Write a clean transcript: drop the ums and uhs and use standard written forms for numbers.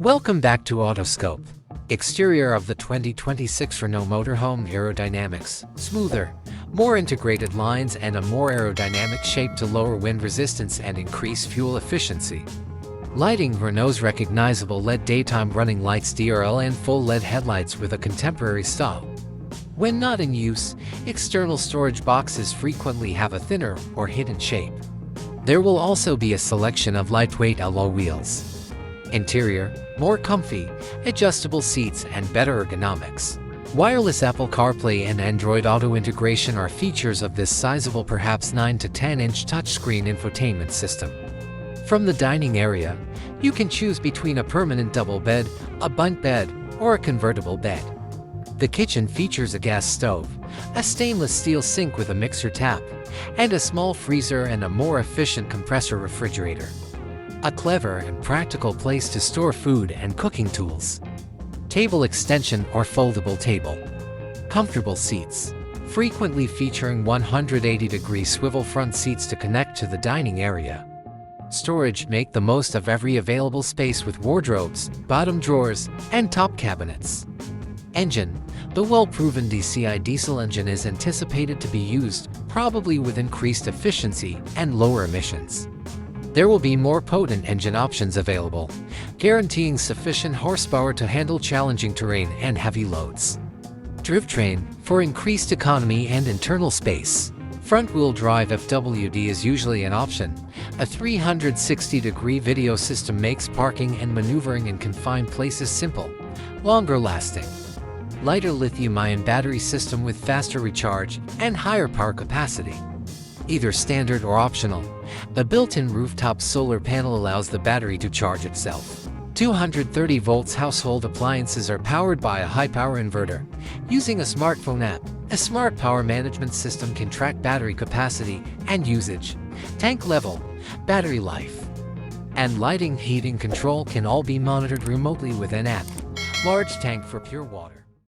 Welcome back to Autoscope. Exterior of the 2026 Renault Motorhome. Aerodynamics, smoother, more integrated lines and a more aerodynamic shape to lower wind resistance and increase fuel efficiency. Lighting. Renault's recognizable LED daytime running lights, DRL and full LED headlights with a contemporary style. When not in use, external storage boxes frequently have a thinner or hidden shape. There will also be a selection of lightweight alloy wheels. Interior, more comfy, adjustable seats and better ergonomics. Wireless Apple CarPlay and Android Auto integration are features of this sizable, perhaps 9 to 10-inch touchscreen infotainment system. From the dining area, you can choose between a permanent double bed, a bunk bed, or a convertible bed. The kitchen features a gas stove, a stainless steel sink with a mixer tap, and a small freezer and a more efficient compressor refrigerator. A clever and practical place to store food and cooking tools. Table extension or foldable table. Comfortable seats, frequently featuring 180-degree swivel front seats to connect to the dining area. Storage. Make the most of every available space with wardrobes, bottom drawers, and top cabinets. Engine. The well-proven DCI diesel engine is anticipated to be used, probably with increased efficiency and lower emissions. There will be more potent engine options available, guaranteeing sufficient horsepower to handle challenging terrain and heavy loads. Drivetrain, for increased economy and internal space. Front-wheel drive FWD is usually an option. A 360-degree video system makes parking and maneuvering in confined places simple, longer-lasting. Lighter lithium-ion battery system with faster recharge and higher power capacity. Either standard or optional, the built-in rooftop solar panel allows the battery to charge itself. 230 volts household appliances are powered by a high-power inverter. Using a smartphone app, a smart power management system can track battery capacity and usage, tank level, battery life, and lighting. Heating control can all be monitored remotely with an app. Large tank for pure water.